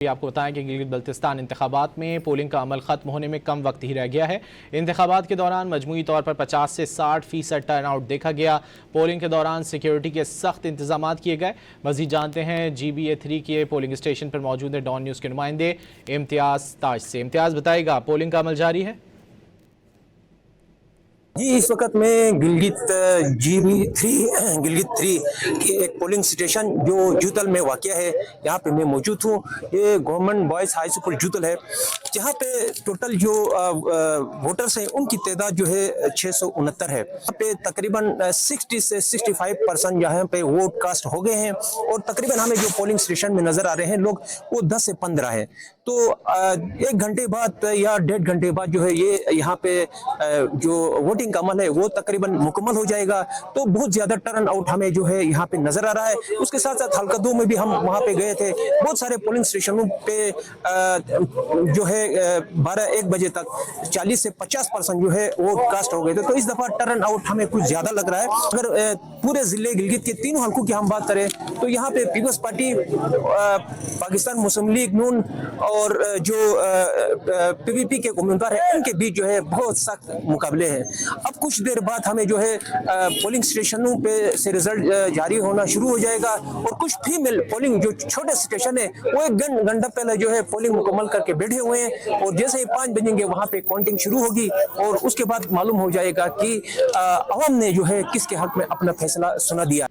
آپ کو بتائیں کہ گلگت بلتستان انتخابات میں پولنگ کا عمل ختم ہونے میں کم وقت ہی رہ گیا ہے۔ انتخابات کے دوران مجموعی طور پر 50 سے 60% ٹرن آؤٹ دیکھا گیا۔ پولنگ کے دوران سیکیورٹی کے سخت انتظامات کیے گئے۔ مزید جانتے ہیں GBA3 کے پولنگ اسٹیشن پر موجود ہیں ڈان نیوز کے نمائندے امتیاز تاج سے۔ امتیاز بتائے گا، پولنگ کا عمل جاری ہے؟ جی، اس وقت میں گلگت گلگت 3 کی ایک پولنگ سٹیشن جو جوتل میں واقع ہے، یہاں پہ میں موجود ہوں۔ یہ گورنمنٹ بوائز ہائی اسکول جوتل ہے، جہاں پہ ٹوٹل جو ووٹرز ہیں ان کی تعداد جو ہے 669 ہے۔ یہاں پہ تقریباً 60 سے 65% یہاں پہ ووٹ کاسٹ ہو گئے ہیں، اور تقریباً ہمیں جو پولنگ سٹیشن میں نظر آ رہے ہیں لوگ، وہ 10 سے 15 ہے۔ تو 1 گھنٹے بعد یا 1.5 گھنٹے بعد جو ہے یہ یہاں پہ جو ووٹنگ کا عمل ہے وہ تقریباً مکمل ہو جائے گا۔ تو بہت زیادہ ٹرن آؤٹ ہمیں جو ہے یہاں پہ نظر آ رہا ہے۔ اس کے ساتھ ساتھ حلقہ 2 میں بھی ہم وہاں پہ گئے تھے۔ بہت سارے پولنگ اسٹیشنوں پہ جو ہے 12-1 بجے تک 40 سے 50% جو ہے ووٹ کاسٹ ہو گئے تھے۔ تو اس دفعہ ٹرن آؤٹ ہمیں کچھ زیادہ لگ رہا ہے۔ اگر پورے ضلع گلگت کے 3 حلقوں کی ہم بات کریں تو یہاں پہ پیپلز پارٹی، پاکستان مسلم لیگ نون اور جو PPP کے امیدوار ہیں، ان کے بیچ جو ہے بہت سخت مقابلے ہیں۔ اب کچھ دیر بعد ہمیں جو ہے پولنگ سٹیشنوں پہ سے رزلٹ جاری ہونا شروع ہو جائے گا، اور کچھ فیمیل پولنگ جو چھوٹے سٹیشن ہیں وہ 1 گھنٹہ پہلے جو ہے پولنگ مکمل کر کے بیٹھے ہوئے ہیں، اور جیسے ہی 5 بجیں گے وہاں پہ کاؤنٹنگ شروع ہوگی، اور اس کے بعد معلوم ہو جائے گا کہ عوام نے جو ہے کس کے حق میں اپنا فیصلہ سنا دیا۔